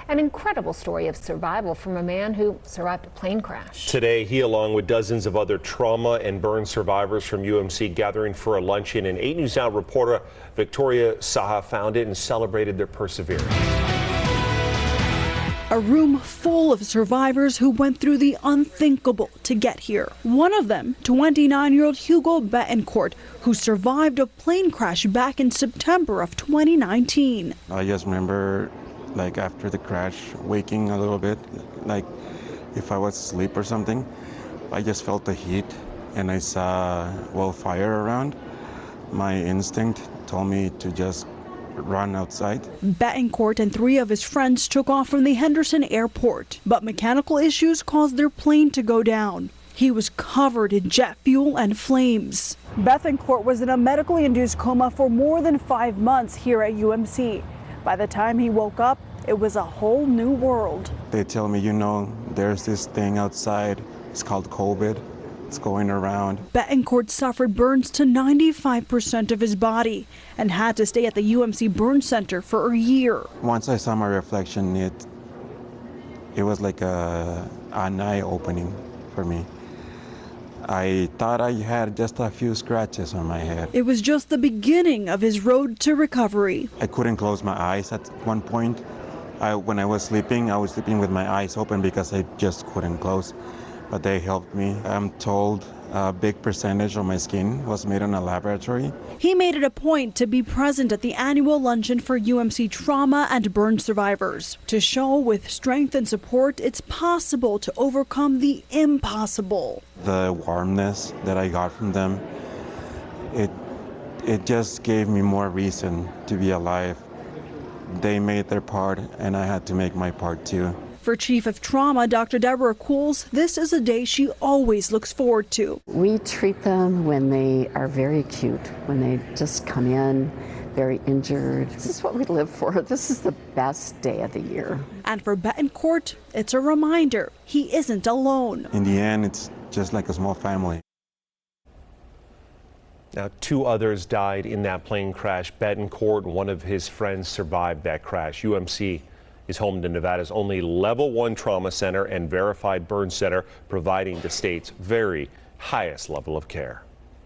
An incredible story of survival from a man who survived a plane crash. Today, he, along with dozens of other trauma and burn survivors from UMC, gathering for a luncheon, and 8 News Now reporter Victoria Saha found it and celebrated their perseverance. A room full of survivors who went through the unthinkable to get here. One of them, 29-year-old Hugo Betancourt, who survived a plane crash back in September of 2019. I just remember, like, after the crash, waking a little bit, like if I was asleep or something. I just felt the heat and I saw, well, fire around. My instinct told me to just run outside. Betancourt and 3 of his friends took off from the Henderson airport, but mechanical issues caused their plane to go down. He was covered in jet fuel and flames. Betancourt was in a medically induced coma for more than 5 months here at UMC. By the time he woke up, it was a whole new world. They tell me, you know, there's this thing outside. It's called COVID. It's going around. Betancourt suffered burns to 95% of his body and had to stay at the UMC Burn Center for a year. Once I saw my reflection, it was like an eye-opening for me. I thought I had just a few scratches on my head. It was just the beginning of his road to recovery. I couldn't close my eyes at one point. When I was sleeping with my eyes open because I just couldn't close. But they helped me. I'm told a big percentage of my skin was made in a laboratory. He made it a point to be present at the annual luncheon for UMC trauma and burn survivors, to show with strength and support it's possible to overcome the impossible. The warmness that I got from them, it just gave me more reason to be alive. They made their part and I had to make my part too. For Chief of Trauma, Dr. Deborah Cools, this is a day she always looks forward to. We treat them when they are very acute, when they just come in very injured. This is what we live for. This is the best day of the year. And for Betancourt, it's a reminder he isn't alone. In the end, it's just like a small family. Now, 2 others died in that plane crash. Betancourt and one of his friends survived that crash. UMC is home to Nevada's only level 1 trauma center and verified burn center, providing the state's very highest level of care.